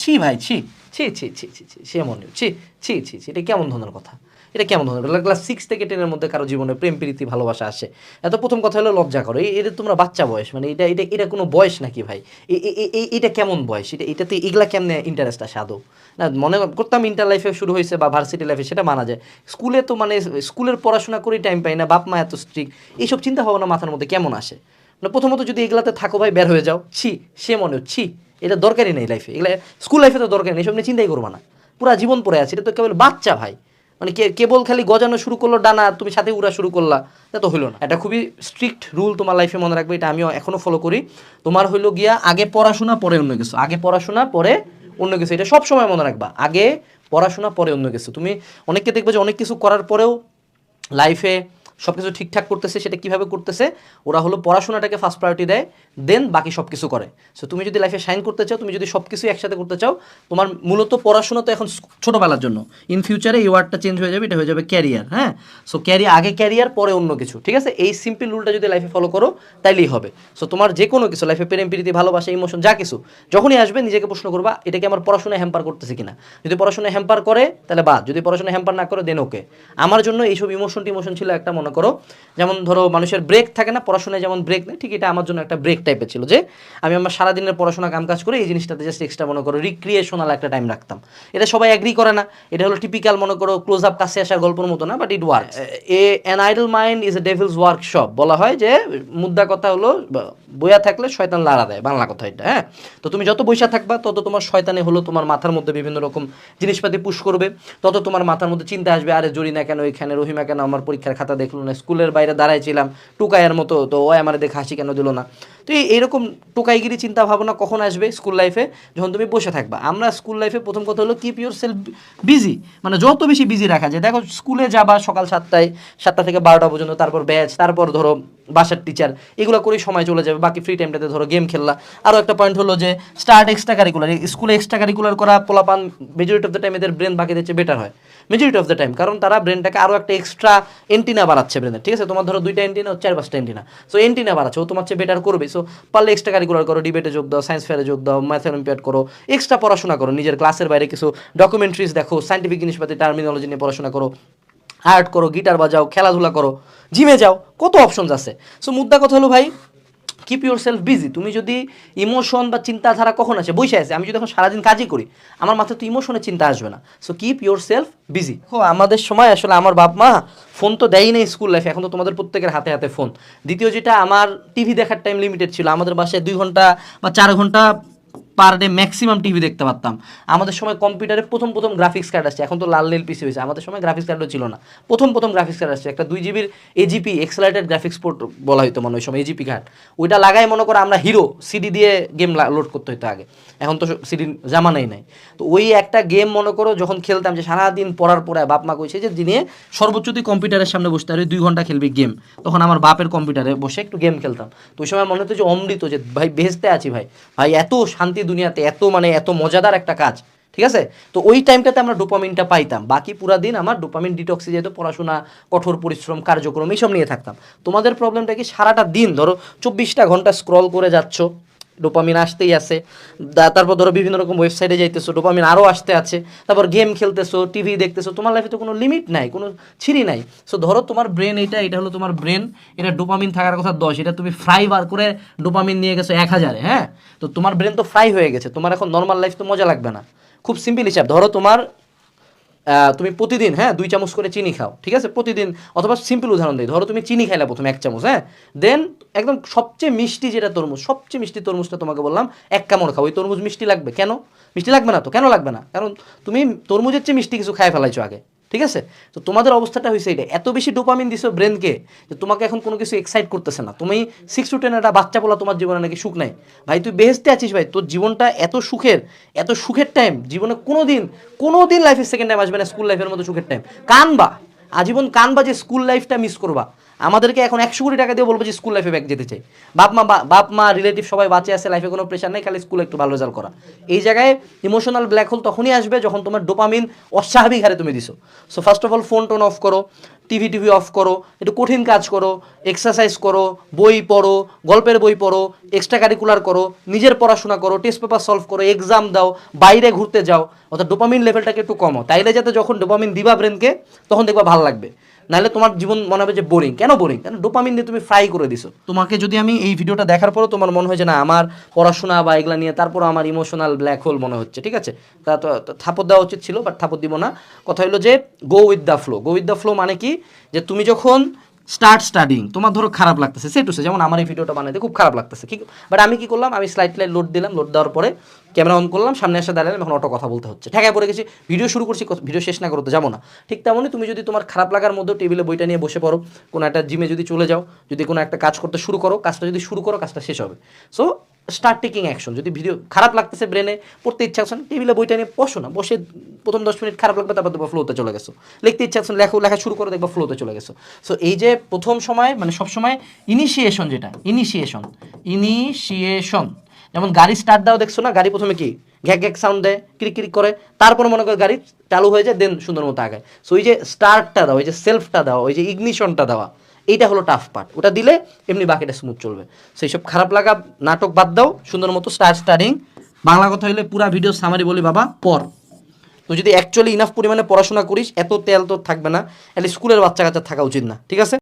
ছি ভাই, ছি ছি ছি ছি ছি ছি সে মনে ছি ছি ছি ছি, এটা কেমন ধরনের কথা? এটা কেমন ধরনের? ক্লাস 6 থেকে 10 এর মধ্যে কারো জীবনে প্রেম প্রীতি ভালোবাসা আসে। এত প্রথম কথা হলো লজ্জা করো। এটা তোমরা বাচ্চা বয়স, মানে এটা কোনো বয়স নাকি ভাই? এটা কেমন বয়স? এটাতে এগুলা কেমনে ইন্টারেস্ট আসে আদৌ? না মনে করতাম ইন্টার লাইফে শুরু হয়েছে বা ভার্সিটি লাইফে, সেটা মানা যায়। স্কুলে তো মানে স্কুলের পড়াশোনা করেই টাইম পাই না, বাপ মা এত স্ট্রিক্ট, এইসব চিন্তা ভাবনা মাথার মধ্যে কেমন আসে? মানে প্রথমত যদি এগুলাতে থাকো ভাই, বের হয়ে যাও। ছি, সে মনে ছি, এটা দরকারই নেই লাইফে, এগুলো স্কুল লাইফে তো দরকার নেই, এসব নিয়ে চিন্তাই করবা না। পুরা জীবন পড়ে আছে, এটা তো কেবল বাচ্চা ভাই। মানে কেবল খালি গজানো শুরু করলো ডানা, তুমি সাথে উড়া শুরু করলা, এটা তো হইলো না। এটা খুবই স্ট্রিক্ট রুল তোমার লাইফে, মনে রাখবে, এটা আমিও এখনো ফলো করি। তোমার হইলো গিয়া আগে পড়াশোনা পরে অন্য কিছু, আগে পড়াশোনা পরে অন্য কিছু, এটা সব সময় মনে রাখবা। আগে পড়াশোনা পরে অন্য কিছু। তুমি অনেককে দেখবে যে অনেক কিছু করার পরেও লাইফে সব কিছু ঠিকঠাক করতেছে, সেটা কীভাবে করতেছে? ওরা হলো পড়াশোনাটাকে ফার্স্ট প্রায়োরিটি দেয়, দেন বাকি সব কিছু করে। সো তুমি যদি লাইফে শাইন করতে চাও, তুমি যদি সব কিছু একসাথে করতে চাও, তোমার মূলত পড়াশোনা তো এখন ছোটোবেলার জন্য, ইন ফিউচারে এই ওয়ার্ডটা চেঞ্জ হয়ে যাবে, এটা হয়ে যাবে ক্যারিয়ার। হ্যাঁ, সো ক্যারিয়ার, আগে ক্যারিয়ার পরে অন্য কিছু, ঠিক আছে? এই সিম্পল রুলটা যদি লাইফে ফলো করো তাইলেই হবে। সো তোমার যে কোনো কিছু লাইফে, প্রেম প্রীতি ভালোবাসা ইমোশন যা কিছু যখনই আসবে, নিজেকে প্রশ্ন করবা এটা কি আমার পড়াশোনায় হ্যাম্পার করতেছে কিনা। যদি পড়াশোনায় হ্যাম্পার করে তাহলে বাদ, যদি পড়াশোনায় হ্যাম্পার না করে দেন ওকে। আমার জন্য এইসব ইমোশন ছিল একটা, মনে করো যেমন ধরো মানুষের ব্রেক থাকে না, পড়াশোনায় যেমন ব্রেক নেই, ঠিক এটা আমার জন্য একটা ব্রেক টাইপের ছিল, যে আমি আমার সারাদিনের পড়াশোনা কাজ করে এই জিনিসটাতে জাস্ট এক্সট্রা মনে করো রিক্রিয়েশনাল একটা টাইম রাখতাম। এটা সবাই অ্যাগ্রি করে না, এটা হলো টিপিক্যাল মনে করো ক্লোজ আপ কাছে আসার গল্পের মতো না, but it works. An idol mind is a Devil's workshop বলা হয়, যে মুদ্রা কথা হলো বইয়া থাকলে শয়তান লাড়া দেয়, বাংলা কথা এটা। হ্যাঁ, তো তুমি যত বইসা থাকবা তত তোমার শয়তানে হলো তোমার মাথার মধ্যে বিভিন্ন রকম জিনিসপাতি পুশ করবে, তত তোমার মাথার মধ্যে চিন্তা আসবে, আরে জরি না কেন এখানে, রহিমা কেন আমার পরীক্ষার খাতা দেখলো না, স্কুলের বাইরে দাঁড়াইছিলাম টুকাইয়ের মতো, তো ওই আমার দেখে হাসি কেন দিল না। তো এইরকম টোকাইগিরি চিন্তা ভাবনা কখন আসবে? স্কুল লাইফে, যখন তুমি বসে থাকবা। আমরা স্কুল লাইফে প্রথম কথা হলো কিপ ইউর সেলফ বিজি, মানে যত বেশি বিজি রাখা যায়। দেখো স্কুলে যাবা সকাল 7টায়, 7টা থেকে 12টা পর্যন্ত, তারপর ব্যাচ, তারপর ধরো বাসার টিচার, এগুলো করেই সময় চলে যাবে। বাকি ফ্রি টাইমটাতে ধরো গেম খেললা। আরও একটা পয়েন্ট হলো যে স্টার্ট এক্সট্রা কারিকুলার। স্কুলে এক্সট্রা কারিকুলার করা পোলাপান মেজরিটি অফ দ্য টাইম এদের ব্রেন বাকি দিচ্ছে বেটার হয়, মেজরিটি অফ দ্য টাইম, কারণ তারা ব্রেনটাকে আরও একটা এক্সট্রা এন্টিনা বাড়াচ্ছে ব্রেনের, ঠিক আছে? তোমার ধরো 2টা এন্টিনা, 4-5টা এন্টিনা, সো এন্টিনা বাড়াচ্ছে, ও তোমার চেয়ে বেটার করবে। সো পারলে এক্সট্রা কারিকুলার করো, ডিবেটে যোগ দাও, সায়েন্স ফেয়ারে যোগ দাও, ম্যাথ অলিম্পিয়াড করো, এক্সট্রা পড়াশোনা করো, নিজের ক্লাসের বাইরে কিছু ডকুমেন্টারিজ দেখো, সাইন্টিফিক জিনিসপাতি টার্মিনোলজি নিয়ে পড়াশোনা করো, আর্ট করো, গিটার বাজাও, খেলাধুলা করো, জিমে যাও, কত অপশনস আছে। সো মুদ্রা কথা হলো ভাই, কিপ ইউর সেলফ বিজি। তুমি যদি ইমোশন বা চিন্তাধারা কখন আসে? বসে আছে, আমি যদি এখন সারাদিন কাজই করি, আমার মাথায় তো ইমোশনের চিন্তা আসবে না। So keep your self busy. আমাদের সময় আসলে আমার বাপ মা ফোন তো দেয়ই নেই স্কুল লাইফে, এখন তো তোমাদের প্রত্যেকের হাতে হাতে ফোন। দ্বিতীয় যেটা, আমার টিভি দেখার টাইম লিমিটেড ছিল, আমাদের বাসায় 2 ঘন্টা বা 4 ঘন্টা পার ডে ম্যাক্সিমাম টিভি দেখতে পারতাম। আমাদের সময় কম্পিউটারে প্রথম গ্রাফিক্স কার্ড আসছে, এখন তো লাল নীল পিসি হয়েছে, আমাদের সময় গ্রাফিক্স কার্ডও ছিল না। প্রথম গ্রাফিক্স কার্ড আসছে, একটা 2 জিবির এজিপি এক্সেলারেটেড গ্রাফিক্স পোর্ট বলা হতো মানে ওই সময়, এজিপি কার্ড। ওইটা লাগাই মনে করো আমরা হিরো, সিডি দিয়ে গেম লোড করতে হতো আগে, এখন তো সিডি জামানাই নাই। তো ওই একটা গেম মনে করো যখন খেলতাম, যে সারাদিন পড়ার পরে বাপ মা কইছে যে দিনে সর্বোচ্চ তুই কম্পিউটারের সামনে বসতে পারবি, 2 ঘন্টা খেলবি গেম, তখন আমার বাপের কম্পিউটারে বসে একটু গেম খেলতাম। তো ওই সময় মনে হতো যে অমৃত, যে ভাই বেহেশতে আছি ভাই, ভাই এত শান্তি দুনিয়াতে, এত মানে এত মজাদার একটা কাজ, ঠিক আছে? তো ওই টাইমটাতে আমরা ডোপামিনটা পাইতাম, বাকি পুরা দিন আমার ডোপামিন ডিটক্সে যেত, পড়াশোনা, কঠোর পরিশ্রম, কার্যক্রম এইসব নিয়ে থাকতাম। তোমাদের প্রবলেমটা কি, সারাটা দিন ধরো 24টা ঘন্টা স্ক্রল করে যাচ্ছ, ডোপামিন আসতেই আছে, তারপর ধরো বিভিন্ন রকম ওয়েবসাইটে যাইতেছো, ডোপামিন আরও আসতে আছে, তারপর গেম খেলতেছো, টিভি দেখতেছো, তোমার লাইফে তো কোনো লিমিট নাই, কোনো ছিঁড়ি নাই। সো ধরো তোমার ব্রেন এটা হলো তোমার ব্রেন, এটা ডোপামিন থাকার কথা 10, এটা তুমি ফ্রাই বার করে ডোপামিন নিয়ে গেছো 1000-এ। হ্যাঁ, তো তোমার ব্রেন তো ফ্রাই হয়ে গেছে, তোমার এখন নর্মাল লাইফ তো মজা লাগবে না। খুব সিম্পল হিসাব, ধরো তোমার তুমি প্রতিদিন 2 চামচ করে চিনি খাও, ঠিক আছে? প্রতিদিন, অথবা সিম্পল উদাহরণ দিই, ধরো তুমি চিনি খাইলা প্রথমে 1 চামচ, হ্যাঁ, দেন একদম সবচেয়ে মিষ্টি যেটা তরমুজ, সবচেয়ে মিষ্টি তরমুজটা তোমাকে বললাম 1 কামড় খাও, ওই তরমুজ মিষ্টি লাগবে কেন? মিষ্টি লাগবে না তো, কেন লাগবে না? কারণ তুমি তরমুজের চেয়ে মিষ্টি কিছু খাই ফেলাইছো আগে, ঠিক আছে? তো তোমাদের অবস্থাটা হয়েছে এটা, এত বেশি ডোপামিন দিছো ব্রেনকে যে তোমাকে এখন কোনো কিছু এক্সাইট করতেছে না। তুমি 6 to 10 একটা বাচ্চা বলা, তোমার জীবনে নাকি সুখ নাই, ভাই তুই বেহেশতে আছিস ভাই, তোর জীবনটা এত সুখের টাইম জীবনে কোনো দিন লাইফের সেকেন্ড টাইম আসবে না স্কুল লাইফের মতো সুখের টাইম। কানবা, আজীবন কানবা যে স্কুল লাইফটা মিস করবা। আমাদেরকে এখন 100 কোটি টাকা দিয়ে বলবো যে স্কুল লাইফে ব্যাক যেতে চাই, বাপ মা রিলেটিভ সবাই বাঁচে আছে, লাইফে কোনো প্রেশার নেই, খালি স্কুলে একটু ভালো রেজাল্ট করা। এই জায়গায় ইমোশনাল ব্ল্যাক হোল তখনই আসবে যখন তোমার ডোপামিন অস্বাভাবিক হারে তুমি দিছো। So first of all phone tone of করো, টিভি অফ করো, একটু কঠিন কাজ করো, এক্সারসাইজ করো, বই পড়ো, গল্পের বই পড়ো, এক্সট্রা কারিকুলার করো, নিজের পড়াশোনা করো, টেস্ট পেপার সলভ করো, এক্সাম দাও, বাইরে ঘুরতে যাও, অর্থাৎ ডোপামিন লেভেলটাকে একটু কমো। তাইলে যাতে যখন ডোপামিন দিবা ব্রেনকে তখন দেখবা ভালো লাগবে, নাহলে তোমার জীবন মনে হবে যে বোরিং। কেন বোরিং? কারণ ডোপামিন দিয়ে তুমি ফ্রাই করে দিছো। তোমাকে যদি আমি এই ভিডিওটা দেখার পরও তোমার মনে হয় যে না আমার পড়াশোনা বা এগুলা নিয়ে তারপর আমার ইমোশনাল ব্ল্যাক হোল মনে হচ্ছে, ঠিক আছে, তা তো থাপড় দেওয়া উচিত ছিল, বাট থাপড় দিব না। কথা হলো যে go with the flow. Go with the flow মানে কি, যে তুমি যখন স্টাডিং, তোমার ধরো খারাপ লাগতেছে, সে টু সে, যেমন আমার এই ভিডিওটা বানাইতে খুব খারাপ লাগতেছে, ঠিক, বাট আমি কি করলাম, আমি স্লাইড লোড দিলাম, লোড দেওয়ার পরে ক্যামেরা অন করলাম, সামনে এসে দাঁড়ালাম, এখন অটো কথা বলতে হচ্ছে, ঠেকায় পড়ে গেছি, ভিডিও শুরু করছি, ভিডিও শেষ না করতে যাবো না। ঠিক তেমনই তুমি যদি তোমার খারাপ লাগার মধ্যে টেবিলে বইটা নিয়ে বসে পড়ো, কোনো একটা জিমে যদি চলে যাও, যদি কোনো একটা কাজ করতে শুরু করো, কাজটা যদি শুরু করো কাজটা শেষ হবে। So start taking action. যদি ভিডিও খারাপ লাগতেছে, ব্রেনে পড়তে ইচ্ছা করছে, টেবিলে বইটা নিয়ে বসো না, বসে প্রথম 10 মিনিট খারাপ লাগবে, তারপর দেখবা ফ্লোতে চলে গেছো, লিখতে ইচ্ছা করছে লেখা শুরু করে, দেখবা ফ্লোতে চলে গেছো। সো এই যে প্রথম সময় মানে সবসময় ইনিশিয়েশন, যেটা ইনিশিয়েশন, যেমন গাড়ি স্টার্ট দাও, দেখছো না, গাড়ি প্রথমে কি ঘ্যাক সাউন্ড দেয়, ক্রিক করে, তারপর মনে করো গাড়ি চালু হয়ে যায়, দেন সুন্দর মতো আগায়। সো এই যে স্টার্টটা দাও, ওই যে সেলফটা দাও, ওই যে ইগনিশনটা দেওয়া, এইটা হলো টাফ পার্ট। ওটা দিলে এমনি বাকিটা স্মুথ চলবে। সেই সব খারাপ লাগা নাটক বাদ দাও, সুন্দর মতো স্টার্টিং। বাংলা কথা হইলে পুরা ভিডিও সামারি বলি বাবা, পর তুই যদি অ্যাকচুয়ালি ইনাফ পরিমাণে পড়াশোনা করিস, এত তেল তোর থাকবে না, স্কুলের বাচ্চা কাচ্চা থাকা উচিত না, ঠিক আছে।